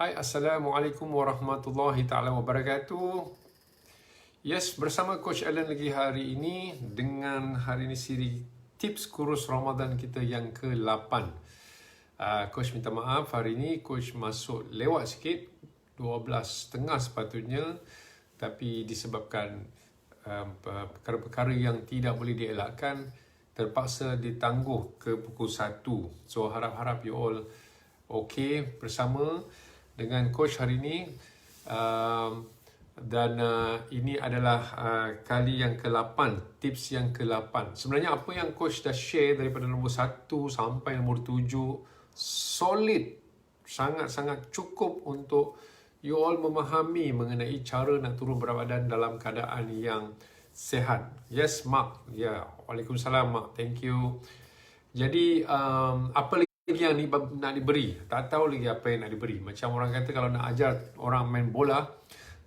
Hai, Assalamualaikum warahmatullahi taala wabarakatuh. Yes, bersama Coach Allen lagi hari ini dengan hari ini siri tips kurus Ramadan kita yang ke-8. Coach minta maaf, hari ini Coach masuk lewat sikit, 12.30 sepatutnya, tapi disebabkan perkara-perkara yang tidak boleh dielakkan, terpaksa ditangguh ke pukul 1. So harap-harap you all okay bersama dengan Coach hari ini. Dan ini adalah kali yang ke-8, tips yang ke-8. Sebenarnya apa yang Coach dah share daripada nombor 1 sampai nombor 7 solid, sangat-sangat cukup untuk you all memahami mengenai cara nak turun berat badan dalam keadaan yang sehat. Yes, Mark. Ya, Waalaikumsalam, Mark. Thank you. Jadi, apa lagi yang nak diberi? Tak tahu lagi apa yang nak diberi. Macam orang kata kalau nak ajar orang main bola,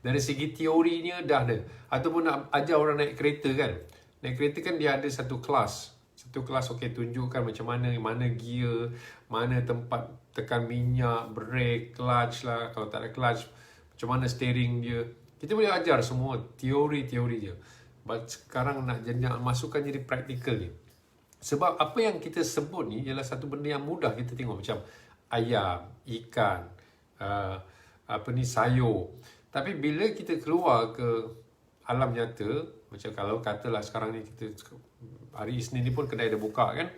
dari segi teorinya dah ada. Ataupun nak ajar orang naik kereta kan. Naik kereta kan dia ada satu kelas. Okey, tunjukkan macam mana gear, mana tempat tekan minyak, brake, clutch lah. Kalau tak ada clutch, macam mana steering dia. Kita boleh ajar semua teori-teori dia. But sekarang nak masukkan jadi praktikal ni. Sebab apa yang kita sebut ni ialah satu benda yang mudah kita tengok. Macam ayam, ikan, sayur. Tapi bila kita keluar ke alam nyata, macam kalau katalah sekarang ni kita hari Isnin ni pun kedai dah buka kan.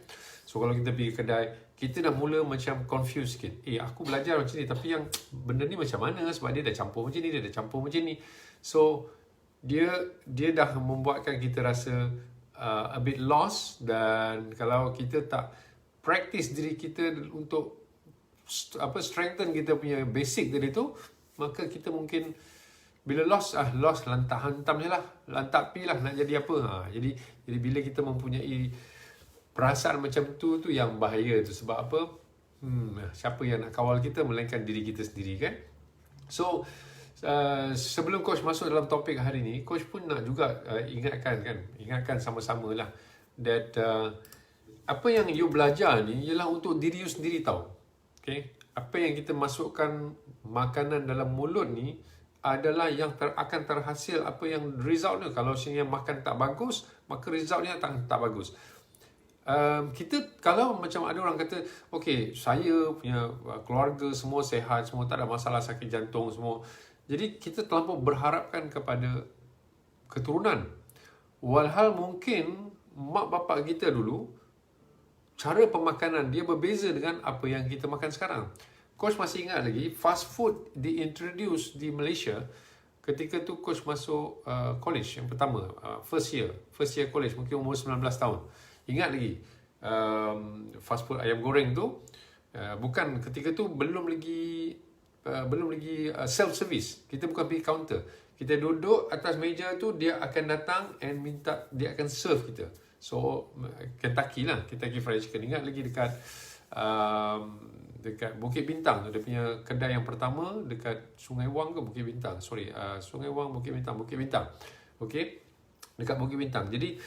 So kalau kita pergi kedai, kita dah mula macam confused sikit. Aku belajar macam ni tapi yang benda ni macam mana, sebab dia dah campur macam ni, dia dah campur macam ni. So dia dah membuatkan kita rasa a bit lost. Dan kalau kita tak practice diri kita untuk strengthen kita punya basic tadi tu, maka kita mungkin bila lost lantak hantam je lah, lantak pi lah nak jadi apa. Jadi bila kita mempunyai perasaan macam tu yang bahaya tu. Sebab apa? Siapa yang nak kawal kita melainkan diri kita sendiri kan. So sebelum Coach masuk dalam topik hari ni, Coach pun nak juga ingatkan sama-sama lah that apa yang you belajar ni ialah untuk diri you sendiri tau. Okay? Apa yang kita masukkan makanan dalam mulut ni adalah yang akan terhasil apa yang resultnya. Kalau sebenarnya makan tak bagus, maka resultnya tak bagus. Kita kalau macam ada orang kata, okay, saya punya keluarga semua sehat, semua tak ada masalah sakit jantung semua. Jadi kita terlampau berharapkan kepada keturunan. Walhal mungkin mak bapak kita dulu, cara pemakanan dia berbeza dengan apa yang kita makan sekarang. Coach masih ingat lagi, fast food diintroduce di Malaysia ketika tu Coach masuk college yang pertama, first year college, mungkin umur 19 tahun. Ingat lagi, fast food ayam goreng tu, bukan ketika tu belum lagi self service. Kita bukan pergi counter. Kita duduk atas meja tu, dia akan datang and minta, dia akan serve kita. So Kentucky Fried Chicken. Ingat lagi dekat Bukit Bintang, dia punya kedai yang pertama dekat Sungai Wang ke Bukit Bintang? Sungai Wang, Bukit Bintang. Okay, dekat Bukit Bintang. Jadi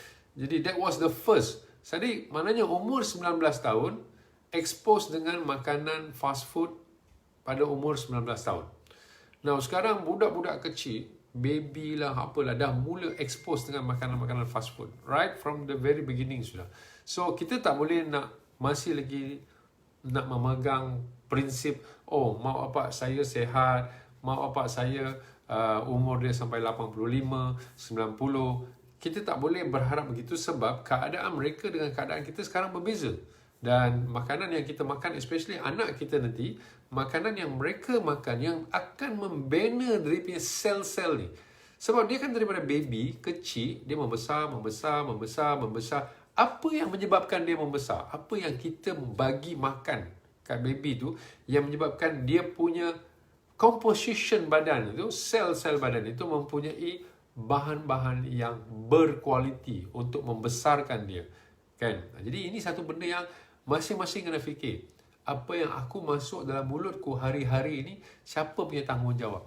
that was the first. Jadi maknanya umur 19 tahun expose dengan makanan fast food pada umur 19 tahun. Now sekarang budak-budak kecil, baby lah apalah, dah mula expose dengan makanan-makanan fast food right from the very beginning sudah. So kita tak boleh masih lagi nak memegang prinsip, mak bapak saya sehat, mak bapak saya umur dia sampai 85, 90. Kita tak boleh berharap begitu sebab keadaan mereka dengan keadaan kita sekarang berbeza. Dan makanan yang kita makan, especially anak kita nanti, makanan yang mereka makan yang akan membina dari punya sel-sel ni. Sebab dia kan daripada baby kecil, dia membesar. Apa yang menyebabkan dia membesar? Apa yang kita bagi makan kat baby tu yang menyebabkan dia punya composition badan itu, sel-sel badan itu mempunyai bahan-bahan yang berkualiti untuk membesarkan dia. Kan? Jadi ini satu benda yang masing-masing kena fikir. Apa yang aku masuk dalam mulutku hari-hari ini, siapa punya tanggungjawab?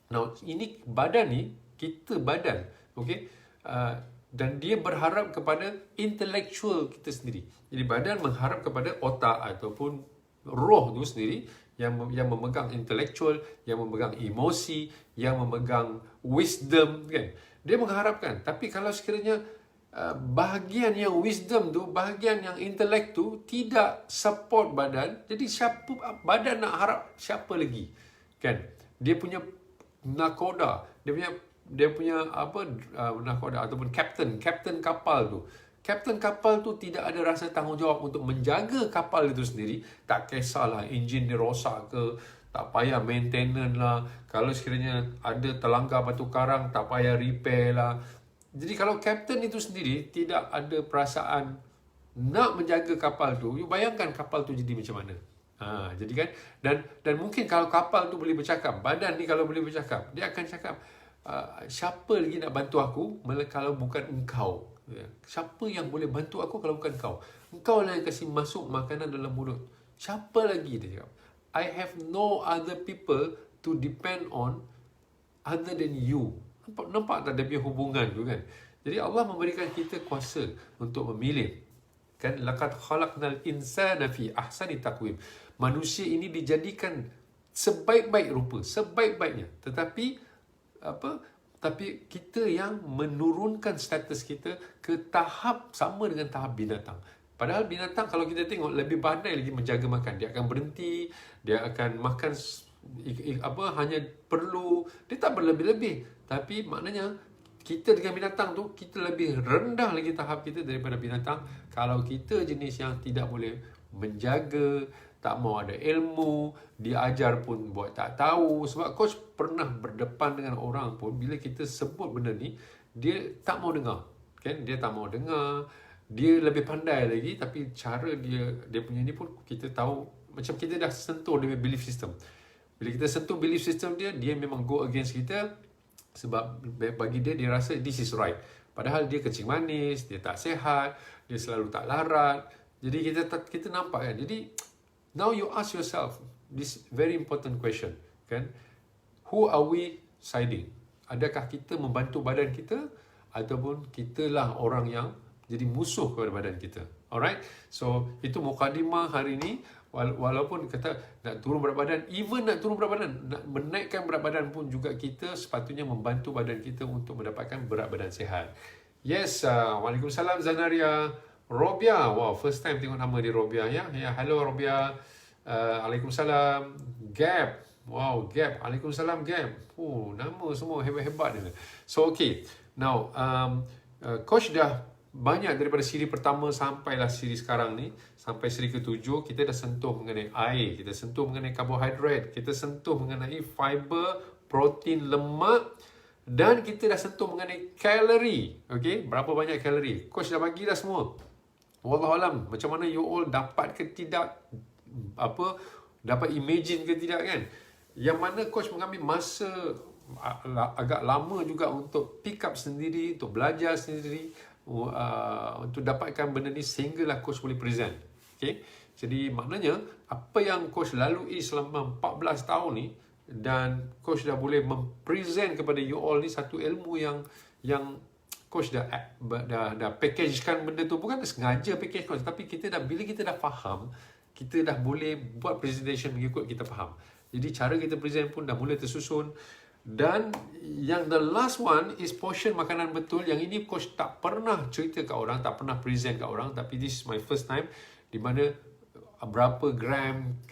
Now, ini badan ni, kita badan, okay? Dan dia berharap kepada intellectual kita sendiri. Jadi badan mengharap kepada otak ataupun roh tu sendiri yang memegang intellectual, yang memegang emosi, yang memegang wisdom kan. Dia mengharapkan. Tapi kalau sekiranya bahagian yang wisdom tu, bahagian yang intelek tu tidak support badan, jadi badan nak harap siapa lagi kan. Dia punya nakoda, dia punya nakoda ataupun kapten kapal tu tidak ada rasa tanggungjawab untuk menjaga kapal itu sendiri. Tak kisahlah enjin dia rosak ke, tak payah maintenance lah. Kalau sekiranya ada terlanggar batu karang, tak payah repair lah. Jadi kalau kapten itu sendiri tidak ada perasaan nak menjaga kapal tu, you bayangkan kapal tu jadi macam mana. Jadi kan, dan mungkin kalau kapal tu boleh bercakap, badan ni kalau boleh bercakap, dia akan cakap, siapa lagi nak bantu aku kalau bukan engkau. Siapa yang boleh bantu aku kalau bukan kau? Engkau lah yang kasih masuk makanan dalam mulut. Siapa lagi, dia cakap. I have no other people to depend on other than you. Nampak tak dia punya hubungan tu kan? Jadi Allah memberikan kita kuasa untuk memilih. Kan, laqad khalaqnal insana fi ahsani taqwim. Manusia ini dijadikan sebaik-baik rupa, sebaik-baiknya. Tapi kita yang menurunkan status kita ke tahap sama dengan tahap binatang. Padahal binatang kalau kita tengok lebih pandai lagi menjaga makan. Dia akan berhenti, dia akan makan hanya perlu, dia tak berlebih-lebih. Tapi maknanya kita dengan binatang tu, kita lebih rendah lagi tahap kita daripada binatang. Kalau kita jenis yang tidak boleh menjaga, tak mau ada ilmu, diajar pun buat tak tahu. Sebab coach pernah berdepan dengan orang pun, bila kita sebut benda ni, dia tak mau dengar kan? Dia tak mau dengar. Dia lebih pandai lagi, tapi cara dia punya ni pun kita tahu, macam kita dah sentuh dia belief system. Bila kita sentuh belief system dia memang go against kita. Sebab bagi dia rasa this is right. Padahal dia kencing manis, dia tak sihat, dia selalu tak larat. Jadi kita nampak kan. Jadi now you ask yourself this very important question kan. Who are we siding? Adakah kita membantu badan kita, ataupun kitalah orang yang jadi musuh kepada badan kita? Alright. So itu mukadimah hari ini. Walaupun kata nak turun berat badan, even nak turun berat badan, nak menaikkan berat badan pun juga kita sepatutnya membantu badan kita untuk mendapatkan berat badan sihat. Yes, Waalaikumsalam Zanaria. Robia, wow, first time tengok nama dia Robia ya. Ya, hello Robia. Waalaikumsalam. Gap, wow, Gap. Waalaikumsalam Gap. Nama semua hebat-hebat ni. So okay, now coach dah banyak daripada siri pertama sampailah siri sekarang ni, sampai siri ke-7, kita dah sentuh mengenai air, kita sentuh mengenai karbohidrat, kita sentuh mengenai fiber, protein, lemak, dan kita dah sentuh mengenai kalori. Okay, berapa banyak kalori? Coach dah bagi dah semua. Wallahualam, macam mana you all dapat ke tidak, dapat imagine ke tidak kan? Yang mana coach mengambil masa agak lama juga untuk pick up sendiri, untuk belajar sendiri, untuk dapatkan benda ni sehinggalah coach boleh present. Okay? Jadi maknanya apa yang coach lalui selama 14 tahun ni, dan coach dah boleh mempresent kepada you all ni satu ilmu yang coach dah packagekan benda tu. Bukan sengaja package coach, tapi bila kita dah faham, kita dah boleh buat presentation mengikut kita faham. Jadi cara kita present pun dah mulai tersusun. Dan yang the last one is portion makanan betul. Yang ini coach tak pernah cerita kat orang, tak pernah present kat orang, tapi this is my first time, di mana berapa gram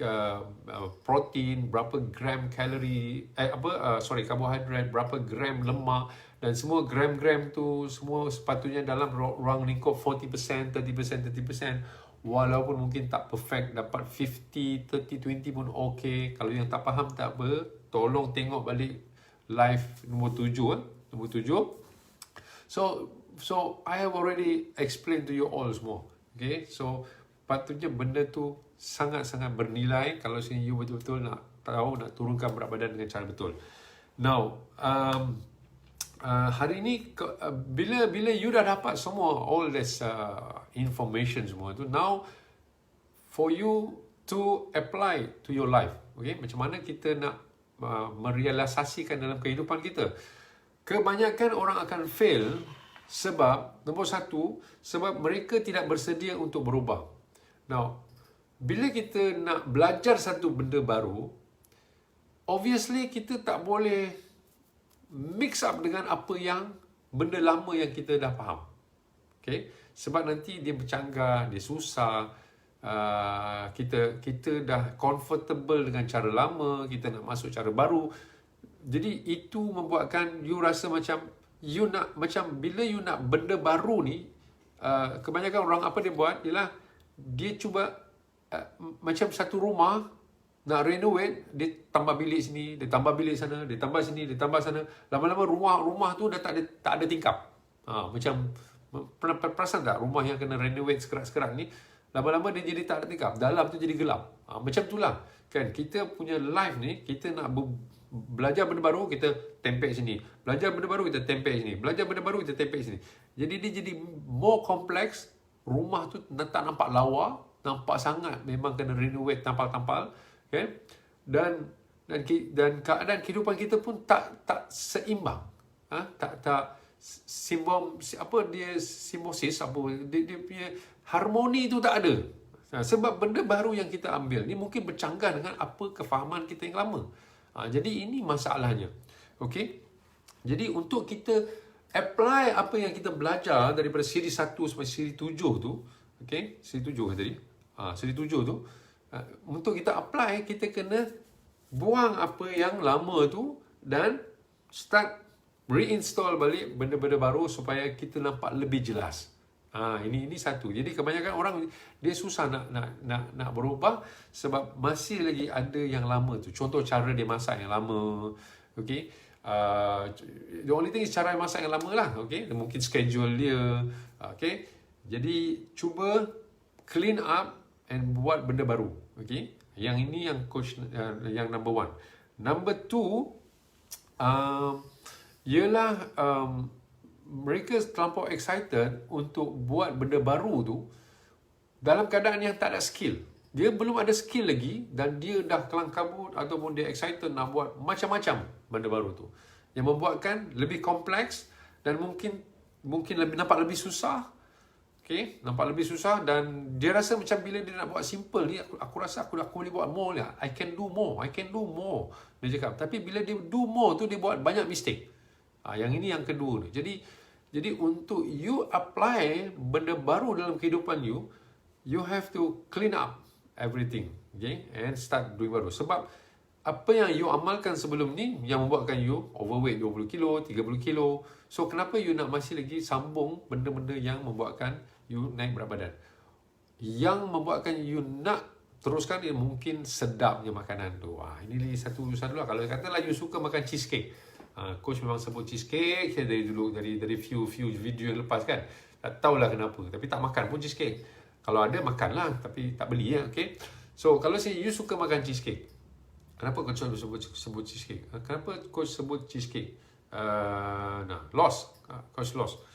protein, berapa gram kalori, karbohidrat, berapa gram lemak, dan semua gram-gram tu semua sepatutnya dalam ruang lingkup 40%, 30%. Walaupun mungkin tak perfect, dapat 50, 30, 20 pun okay. Kalau yang tak faham tak apa, tolong tengok balik live nombor 7. So I have already explained to you all semua. Okay, so patutnya benda tu sangat-sangat bernilai kalau you betul-betul nak tahu, nak turunkan berat badan dengan cara betul. Now hari ni bila you dah dapat semua all this information semua tu, now for you to apply to your life. Okay, macam mana kita nak merealisasikan dalam kehidupan kita. Kebanyakan orang akan fail sebab, nombor satu, sebab mereka tidak bersedia untuk berubah. Now, bila kita nak belajar satu benda baru, obviously kita tak boleh mix up dengan apa yang benda lama yang kita dah faham. Okay? Sebab nanti dia bercanggah, dia susah. Kita dah comfortable dengan cara lama, kita nak masuk cara baru. Jadi itu membuatkan you rasa macam bila you nak benda baru ni, kebanyakan orang apa dia buat ialah dia cuba macam satu rumah nak renovate, dia tambah bilik sini, dia tambah bilik sana, dia tambah sini, dia tambah sana. Lama-lama rumah tu dah tak ada tingkap. Macam perasan tak rumah yang kena renovate sekerat-sekerat ni, lama-lama dia jadi tak ada tingkap, dalam tu jadi gelap. Macam itulah kan, kita punya life ni, kita nak belajar benda baru, kita tempel sini. Belajar benda baru, kita tempel sini. Belajar benda baru, kita tempel sini. Jadi dia jadi more complex. Rumah tu tak nampak lawa, nampak sangat memang kena renovate tampal-tampal. Okay? Dan keadaan kehidupan kita pun tak seimbang. Tak simbiosis, dia punya harmoni tu tak ada. Sebab benda baru yang kita ambil ni mungkin bercanggah dengan apa kefahaman kita yang lama. Jadi ini masalahnya. Okey. Jadi untuk kita apply apa yang kita belajar daripada siri 1 sampai siri 7 tu, okey, siri 7 kan tadi? Siri 7 tu, untuk kita apply, kita kena buang apa yang lama tu dan start reinstall balik benda-benda baru supaya kita nampak lebih jelas. Ini satu. Jadi kebanyakan orang dia susah nak berubah sebab masih lagi ada yang lama tu. Contoh cara dia masak yang lama. Okay. The only thing is cara masak yang lama lah. Okay. Mungkin schedule dia. Okay. Jadi cuba clean up and buat benda baru. Okay. Yang ini yang coach yang number 1. Number 2 ialah mereka terlampau excited untuk buat benda baru tu dalam keadaan yang tak ada skill. Dia belum ada skill lagi dan dia dah kelang kabut ataupun dia excited nak buat macam-macam benda baru tu. Yang membuatkan lebih kompleks dan mungkin nampak lebih susah. Okay, nampak lebih susah dan dia rasa macam bila dia nak buat simple ni, aku rasa aku boleh buat more lah. I can do more. Dia cakap. Tapi bila dia do more tu, dia buat banyak mistake. Yang ini yang kedua ni. Jadi untuk you apply benda baru dalam kehidupan you, you have to clean up everything, okay, and start doing baru. Sebab apa yang you amalkan sebelum ni yang membuatkan you overweight 20 kilo, 30 kilo. So kenapa you nak masih lagi sambung benda-benda yang membuatkan you naik berat badan? Yang membuatkan you nak teruskan dia mungkin sedapnya makanan tu. Ini satu urusan dulu lah. Kalau katalah you suka makan cheesecake, coach memang sebut cheesecake dari dulu, dari few video yang lepas kan. Tak tahulah kenapa, tapi tak makan pun cheesecake. Kalau ada makanlah, tapi tak beli ya, okay. So kalau you suka makan cheesecake, kenapa coach sebut cheesecake? Kenapa coach sebut cheesecake? Coach lost.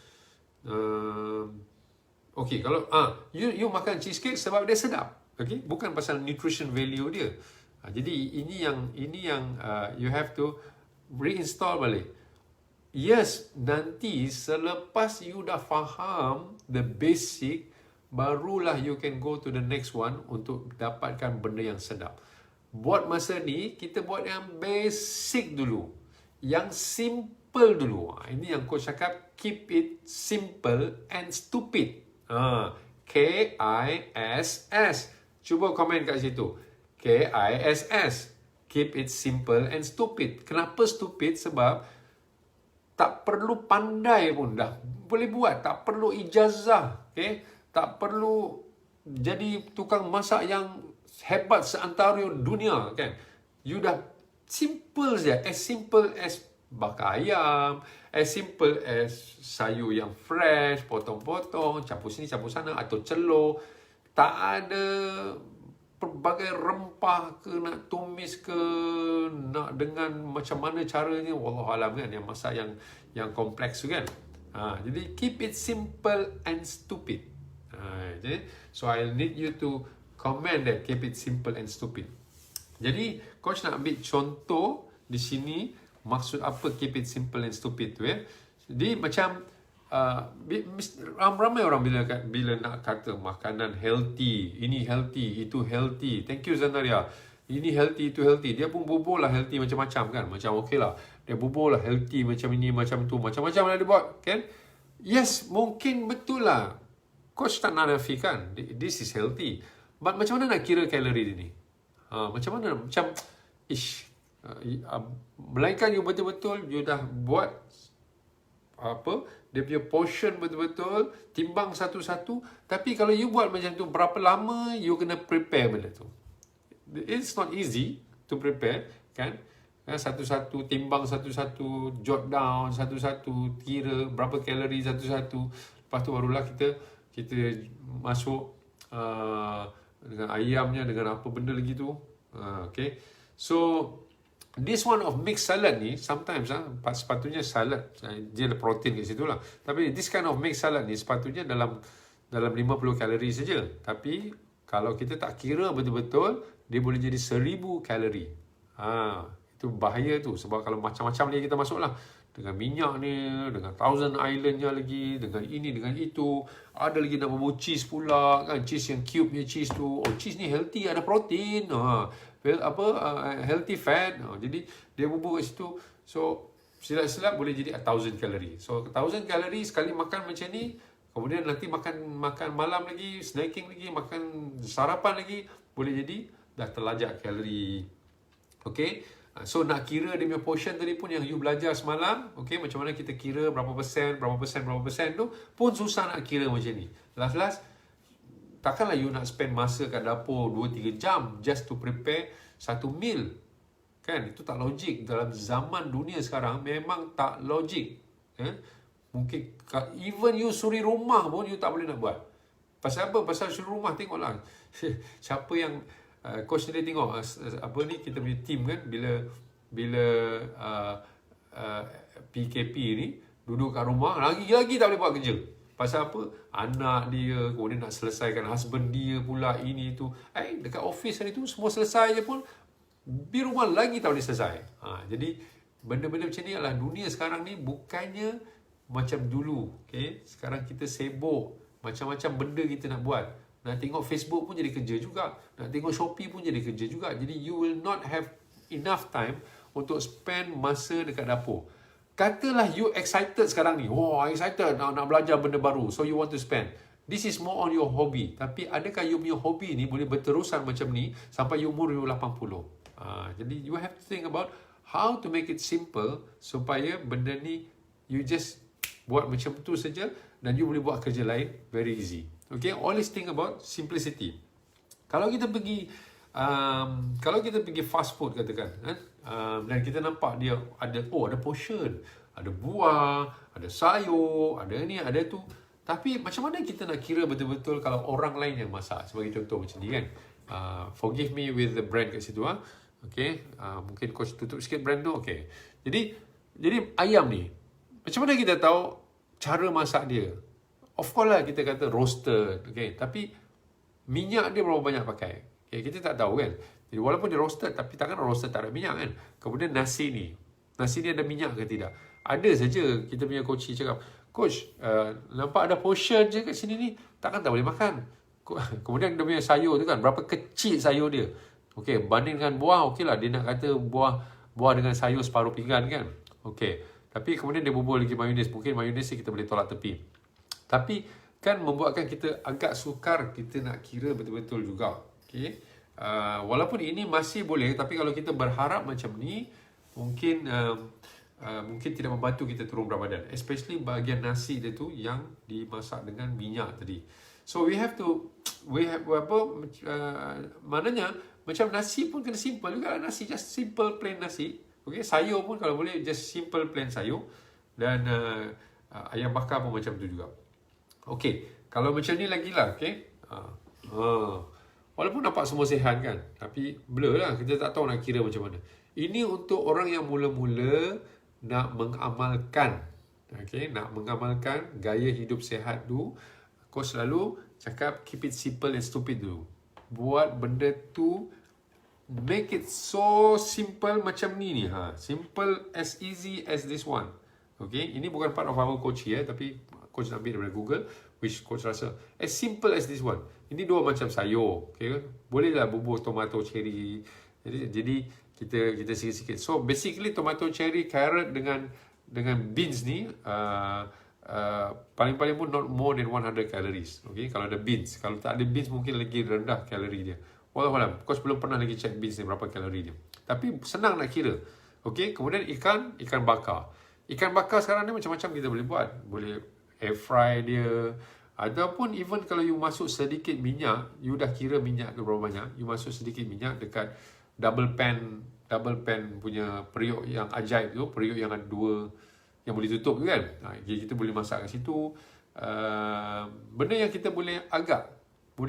Okay, kalau you makan cheesecake sebab dia sedap, okay, bukan pasal nutrition value dia. Jadi ini yang you have to reinstall balik. Yes, nanti selepas you dah faham the basic, barulah you can go to the next one untuk dapatkan benda yang sedap. Buat masa ni, kita buat yang basic dulu, yang simple dulu. Ini yang coach cakap, keep it simple and stupid. KISS. Cuba komen kat situ. KISS. Keep it simple and stupid. Kenapa stupid? Sebab tak perlu pandai pun dah boleh buat. Tak perlu ijazah. Okay? Tak perlu jadi tukang masak yang hebat seantara dunia. Kan? You dah simple saja. As simple as bakar ayam. As simple as sayur yang fresh. Potong-potong. Campur sini, campur sana. Atau celur. Tak ada pelbagai rempah ke, nak tumis ke, nak dengan macam mana caranya, wallahualam kan, yang masak yang kompleks tu kan. Jadi keep it simple and stupid. Jadi, so I need you to comment that keep it simple and stupid. Jadi coach nak ambil contoh di sini, maksud apa keep it simple and stupid tu ya. Jadi macam ramai orang bila nak kata makanan healthy, ini healthy, itu healthy. Thank you Zanaria. Ini healthy, itu healthy. Dia pun bubur lah healthy macam-macam kan. Macam okey lah. Dia bubur lah healthy macam ini, macam tu. Macam-macam lah dia buat kan. Yes, mungkin betul lah. Coach tak nak nafikan. This is healthy. But macam mana nak kira kalori dia ni? Macam mana? Macam, melainkan you betul-betul, you dah buat dia punya portion betul-betul, timbang satu-satu. Tapi kalau you buat macam tu, berapa lama you kena prepare benda tu? It's not easy to prepare, kan? Satu-satu, timbang satu-satu, jot down satu-satu, kira berapa kalori satu-satu. Lepas tu barulah kita masuk dengan ayamnya, dengan apa benda lagi tu. Okay. So, this one of mixed salad ni, sometimes sepatutnya salad, dia ada protein kat situ lah. Tapi this kind of mixed salad ni sepatutnya dalam 50 kalori saja. Tapi kalau kita tak kira betul-betul, dia boleh jadi 1000 kalori. Itu bahaya tu. Sebab kalau macam-macam ni kita masuk lah. Dengan minyak ni, dengan Thousand Islandnya lagi, dengan ini, dengan itu. Ada lagi nama cheese pula kan. Cheese yang cube punya cheese tu. Oh, cheese ni healthy, ada protein. Healthy fat. Jadi dia bubur kat situ. So silap-silap boleh jadi 1000 kalori. So 1000 kalori sekali makan macam ni. Kemudian nanti makan malam lagi, snacking lagi, makan sarapan lagi, boleh jadi dah terlajak kalori. Okay. So nak kira dia punya portion tadi pun yang you belajar semalam, okay, macam mana kita kira berapa persen tu pun susah nak kira macam ni. Last takkanlah you nak spend masa kat dapur 2-3 jam just to prepare satu meal. Kan? Itu tak logik. Dalam zaman dunia sekarang memang tak logik. Mungkin even you suri rumah pun you tak boleh nak buat. Pasal apa? Pasal suri rumah, tengoklah siapa yang coach dia tengok kita punya team kan, bila PKP ni duduk kat rumah lagi tak boleh buat kerja. Pasal apa? Anak dia, kemudian nak selesaikan husband dia pula, ini tu. Dekat office hari tu semua selesai je pun, di rumah lagi tak boleh selesai. Jadi benda-benda macam ni adalah dunia sekarang ni bukannya macam dulu. Okay? Sekarang kita sibuk, macam-macam benda kita nak buat. Nak tengok Facebook pun jadi kerja juga. Nak tengok Shopee pun jadi kerja juga. Jadi you will not have enough time untuk spend masa dekat dapur. Katalah you excited sekarang ni. Excited nak belajar benda baru. So you want to spend. This is more on your hobby. Tapi adakah you punya hobby ni boleh berterusan macam ni sampai umur you 80? Jadi you have to think about how to make it simple supaya benda ni you just buat macam tu saja dan you boleh buat kerja lain very easy. Okay, always think about simplicity. Kalau kita pergi fast food katakan, dan kita nampak dia ada portion, ada buah, ada sayur, ada ni, ada tu. Tapi macam mana kita nak kira betul-betul kalau orang lain yang masak? Sebagai contoh macam ni kan. Forgive me with the brand kat situ. Okay, mungkin coach tutup sikit brand tu. Okay. Jadi ayam ni, macam mana kita tahu cara masak dia? Of course lah kita kata roasted, okay. Tapi minyak dia berapa banyak pakai? Okay, kita tak tahu kan. Jadi walaupun dia roasted, tapi takkan roasted tak ada minyak kan. Kemudian nasi ni ada minyak ke tidak? Ada saja kita punya coach cakap, coach, nampak ada portion je kat sini ni, takkan tak boleh makan. Kemudian dia punya sayur tu kan, berapa kecil sayur dia. Okay, banding dengan buah, okey lah. Dia nak kata buah dengan sayur separuh pinggan kan. Okay. Tapi kemudian dia bubur lagi mayonis. Mungkin mayonis ni kita boleh tolak tepi. Tapi kan membuatkan kita agak sukar, kita nak kira betul-betul juga. Okay? Walaupun ini masih boleh, tapi kalau kita berharap macam ni, mungkin tidak membantu kita turun berat badan. Especially bahagian nasi dia tu yang dimasak dengan minyak tadi. So maknanya macam nasi pun kena simple juga. Nasi just simple plain nasi. Okay? Sayur pun kalau boleh just simple plain sayur. Dan ayam bakar pun macam tu juga. Okey, kalau macam ni lagi lah, okey. Walaupun nampak semua sihat kan, tapi blur lah, kita tak tahu nak kira macam mana. Ini untuk orang yang mula-mula nak mengamalkan, okey, nak mengamalkan gaya hidup sihat tu. Coach selalu cakap keep it simple and stupid dulu. Buat benda tu, make it so simple macam ni. Simple as easy as this one. Okey, ini bukan part of our coach tapi coach nak ambil daripada Google, which coach rasa as simple as this one. Ini dua macam sayur, okay? Bolehlah bubuh tomato cherry. Jadi kita sikit-sikit. So basically tomato cherry, carrot dengan beans ni paling-paling pun not more than 100 calories. Okay, kalau ada beans. Kalau tak ada beans mungkin lagi rendah kalori dia. Wallahualam, coach belum pernah lagi check beans ni berapa kalori dia. Tapi senang nak kira. Okay, kemudian ikan bakar. Ikan bakar sekarang ni macam-macam kita boleh buat. Boleh air fry dia. Ataupun even kalau you masuk sedikit minyak, you dah kira minyak tu berapa banyak. You masuk sedikit minyak dekat double pan punya periuk yang ajaib tu. Periuk yang ada dua, yang boleh tutup tu kan. Kita boleh masak kat situ. Benda yang kita boleh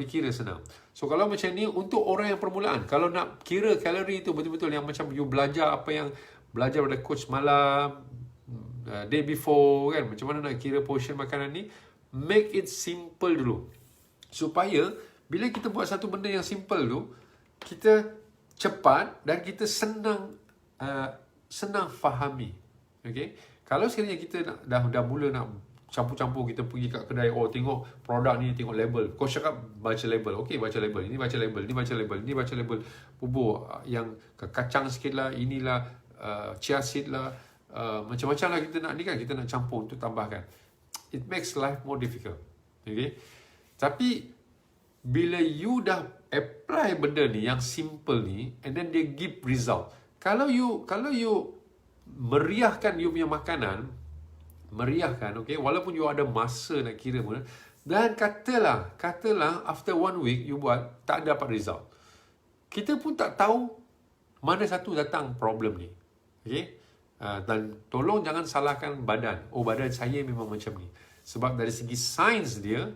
kira senang. So kalau macam ni untuk orang yang permulaan, kalau nak kira kalori tu betul-betul yang macam you belajar apa yang belajar pada coach malam, day before kan, macam mana nak kira portion makanan ni, make it simple dulu. Supaya bila kita buat satu benda yang simple tu, kita cepat dan kita senang fahami. Okay? Kalau sekiranya kita dah mula nak campur-campur, kita pergi kat kedai, tengok produk ni, tengok label. Kau cakap baca label. Okey, baca label. Ini baca label, ini baca label, ini baca label. Bubur yang kacang sikit lah, inilah chia seed lah, macam-macam lah kita nak ni kan, kita nak campur untuk tambahkan. It makes life more difficult. Okay? Tapi bila you dah apply benda ni yang simple ni, and then they give result. Kalau you meriahkan you punya makanan, okay, walaupun you ada masa nak kira pun, dan katalah after 1 week you buat tak dapat result, kita pun tak tahu mana satu datang problem ni. Okay? Dan tolong jangan salahkan badan. Badan saya memang macam ni. Sebab dari segi sains dia,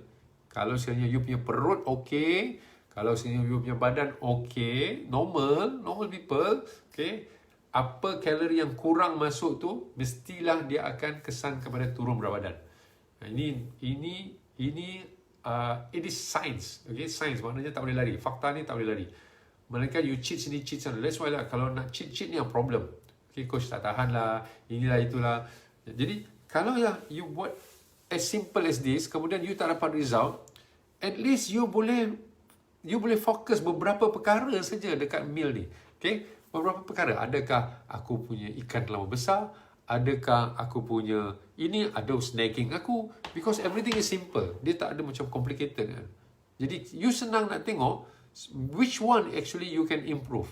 kalau sekiranya you punya perut okay, kalau sekiranya you punya badan okay, normal people, okay, apa kalori yang kurang masuk tu, mestilah dia akan kesan kepada turun berat badan. It is science. Okay, science maknanya tak boleh lari. Fakta ni tak boleh lari. Melainkan you cheat sini, cheat sana. That's why lah, kalau nak cheat ni yang problem. Okay, coach tak tahan lah, inilah itulah. Jadi kalau you buat as simple as this, kemudian you tak dapat result, at least you boleh fokus beberapa perkara saja dekat meal ni. Okay, beberapa perkara. Adakah aku punya ikan terlalu besar? Adakah aku punya ini, ada snacking aku? Because everything is simple. Dia tak ada macam complicated kan. Jadi you senang nak tengok which one actually you can improve.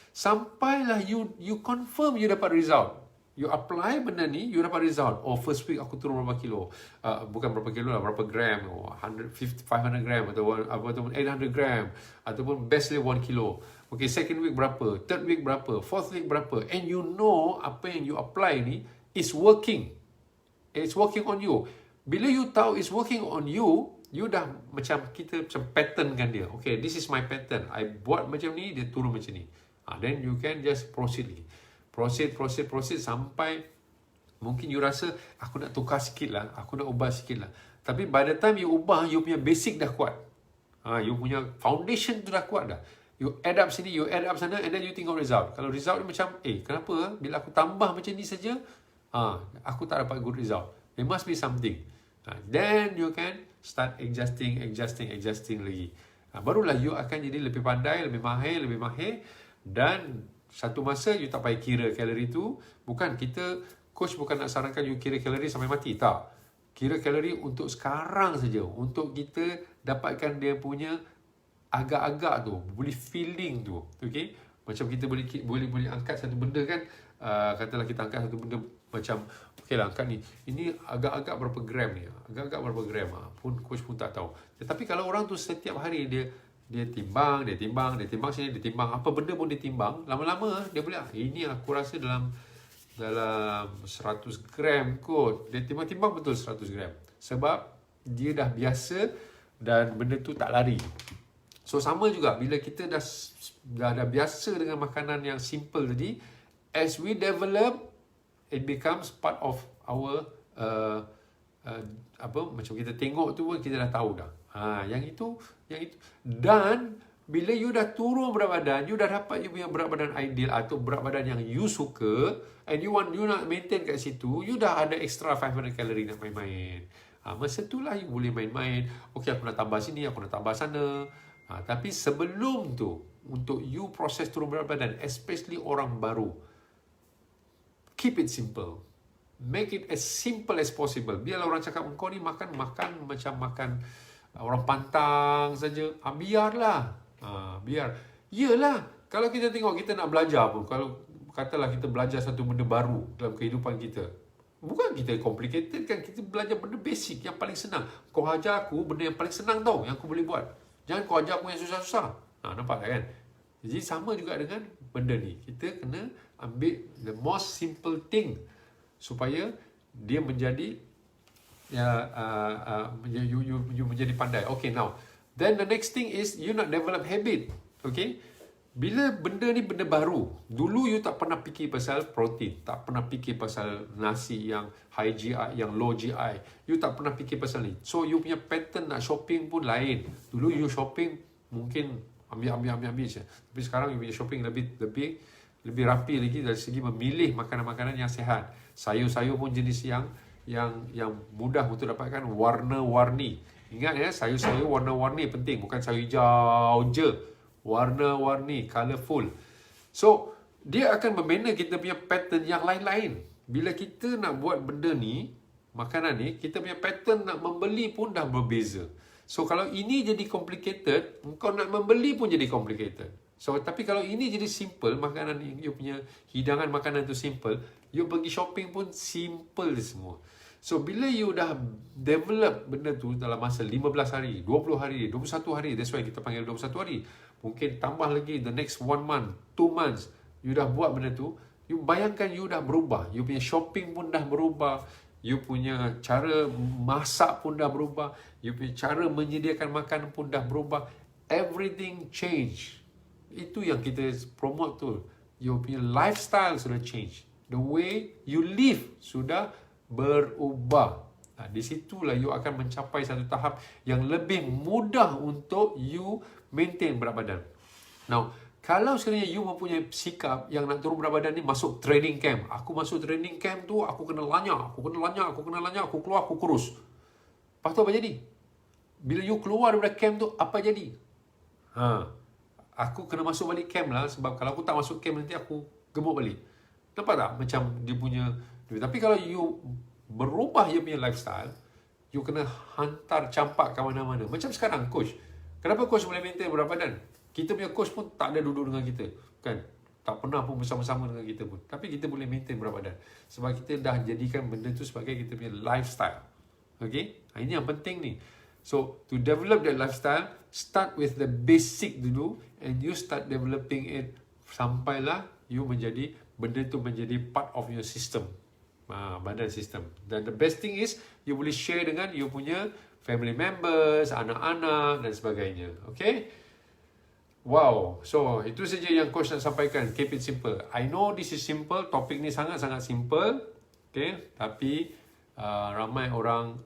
Sampailah you confirm you dapat result. You apply benda ni, you dapat result. First week aku turun berapa kilo. Bukan berapa kilo lah, berapa gram. 500 gram ataupun 800 gram. Ataupun bestly 1 kilo. Okay, second week berapa, third week berapa, fourth week berapa. And you know apa yang you apply ni is working. It's working on you. Bila you tahu it's working on you, you dah macam patternkan dia. Okay, this is my pattern. I buat macam ni, dia turun macam ni. Then you can just proceed lagi. Proceed sampai mungkin you rasa aku nak tukar sikit lah, aku nak ubah sikit lah. Tapi by the time you ubah, you punya basic dah kuat. You punya foundation tu dah kuat dah. You add up sini, you add up sana, and then you tengok result. Kalau result ni macam, kenapa bila aku tambah macam ni saja, aku tak dapat good result. There must be something. Then you can start adjusting lagi. Barulah you akan jadi lebih pandai, lebih mahir. Dan satu masa you tak payah kira kalori tu. Coach bukan nak sarankan you kira kalori sampai mati. Tak. Kira kalori untuk sekarang saja. Untuk kita dapatkan dia punya agak-agak tu, boleh feeling tu. Okay? Macam kita boleh angkat satu benda kan. Katalah kita angkat satu benda macam, okay lah angkat ni. Ini agak-agak berapa gram ni. Pun coach pun tak tahu. Tetapi kalau orang tu setiap hari dia timbang sini, dia timbang apa benda pun dia timbang, lama-lama dia boleh, ini aku rasa dalam 100 gram kot. Dia timbang betul 100 gram. Sebab dia dah biasa dan benda tu tak lari. So sama juga bila kita dah biasa dengan makanan yang simple tadi, as we develop, it becomes part of our macam kita tengok tu pun kita dah tahu dah. Yang itu. Dan bila you dah turun berat badan, you dah dapat you punya berat badan ideal atau berat badan yang you suka, and you nak maintain kat situ, you dah ada extra 500 kalori nak main-main. Masa itulah you boleh main-main. Okay, aku nak tambah sini, aku nak tambah sana. Tapi sebelum tu, untuk you proses turun berat badan, especially orang baru, keep it simple. Make it as simple as possible. Biarlah orang cakap, kau ni makan macam makan orang pantang saja. Biarlah. Biar. Yelah, kalau kita tengok kita nak belajar pun, kalau katalah kita belajar satu benda baru dalam kehidupan kita, bukan kita complicated kan, kita belajar benda basic yang paling senang. Kau ajar aku benda yang paling senang tau, yang aku boleh buat. Jangan kau ajar aku yang susah-susah. Nampak tak kan? Jadi sama juga dengan benda ni. Kita kena ambil the most simple thing supaya dia menjadi you menjadi pandai. Okay, now then the next thing is you nak develop habit. Okay, bila benda ni benda baru, dulu you tak pernah fikir pasal protein, tak pernah fikir pasal nasi yang high GI, yang low GI, you tak pernah fikir pasal ni. So you punya pattern nak shopping pun lain. Dulu you shopping mungkin ambil je. Tapi sekarang you punya shopping lebih rapi lagi dari segi memilih makanan-makanan yang sihat. Sayur-sayur pun jenis yang mudah untuk dapatkan, warna-warni. Ingat ya, sayur-sayur warna-warni penting, bukan sayur hijau je. Warna-warni, colourful. So, dia akan membina kita punya pattern yang lain-lain. Bila kita nak buat benda ni, makanan ni, kita punya pattern nak membeli pun dah berbeza. So, kalau ini jadi complicated, kau nak membeli pun jadi complicated. So, tapi kalau ini jadi simple, makanan you punya hidangan makanan tu simple, you pergi shopping pun simple semua. So, bila you dah develop benda tu dalam masa 15 hari, 20 hari, 21 hari, that's why kita panggil 21 hari. Mungkin tambah lagi the next 1 month, 2 months, you dah buat benda tu, you bayangkan you dah berubah. You punya shopping pun dah berubah. You punya cara masak pun dah berubah. You punya cara menyediakan makanan pun dah berubah. Everything change. Itu yang kita promote tu. Your punya lifestyle sudah change. The way you live sudah berubah. Di situlah you akan mencapai satu tahap yang lebih mudah untuk you maintain berat badan. Now, kalau sekiranya you mempunyai sikap yang nak turun berat badan ni masuk training camp. Aku masuk training camp tu, aku kena lanyak, aku keluar, aku kurus. Lepas tu apa jadi? Bila you keluar daripada camp tu, apa jadi? Aku kena masuk balik camp lah, sebab kalau aku tak masuk camp nanti aku gemuk balik. Nampak tak? Macam dia punya. Tapi kalau you berubah you punya lifestyle, you kena hantar campak ke mana-mana. Macam sekarang coach. Kenapa coach boleh maintain berat badan? Kita punya coach pun tak ada duduk dengan kita. Kan? Tak pernah pun bersama-sama dengan kita pun. Tapi kita boleh maintain berat badan. Sebab kita dah jadikan benda tu sebagai kita punya lifestyle. Okay? Ini yang penting ni. So, to develop that lifestyle, start with the basic dulu and you start developing it sampailah you menjadi, benda tu menjadi part of your system. Badan sistem. Dan the best thing is, you boleh share dengan you punya family members, anak-anak dan sebagainya. Okay? Wow. So, itu saja yang coach nak sampaikan. Keep it simple. I know this is simple. Topik ni sangat-sangat simple. Okay? Tapi, ramai orang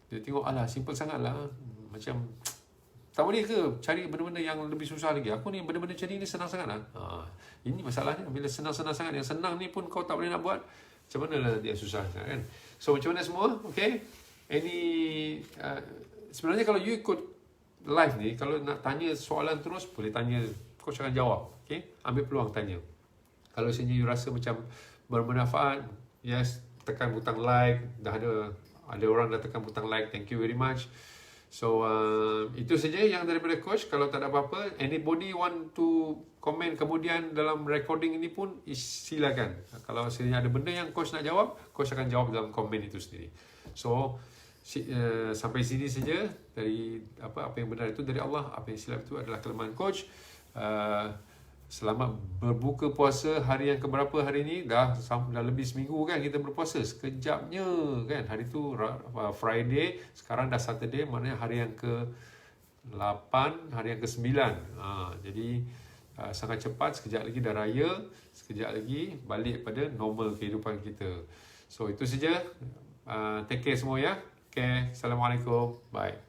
dia tengok, alah, simple sangat lah. Macam, tak boleh ke cari benda-benda yang lebih susah lagi? Aku ni benda-benda macam ni senang sangat lah. Ini masalahnya. Bila senang-senang sangat, yang senang ni pun kau tak boleh nak buat, macam mana lah dia susah kan? So, macam mana semua? Okay? Sebenarnya kalau you ikut live ni, kalau nak tanya soalan terus, boleh tanya. Coach akan jawab. Okay? Ambil peluang tanya. Kalau sebenarnya you rasa macam bermanfaat, yes, tekan butang like. Dah ada orang dah tekan butang like. Thank you very much. So, itu saja yang daripada coach. Kalau tak ada apa-apa, anybody want to komen kemudian dalam recording ini pun, silakan. Kalau sebenarnya ada benda yang coach nak jawab, coach akan jawab dalam komen itu sendiri. So, sampai sini saja. Dari apa yang benar itu dari Allah, apa yang silap itu adalah kelemahan coach. Selamat berbuka puasa hari yang keberapa hari ini? Dah lebih seminggu kan kita berpuasa. Sekejapnya kan. Hari tu Friday, sekarang dah Saturday, maknanya hari yang ke-8, hari yang ke-9. Jadi sangat cepat, sekejap lagi dah raya, sekejap lagi balik pada normal kehidupan kita. So itu saja. Take care semua ya. Okay. Assalamualaikum. Bye.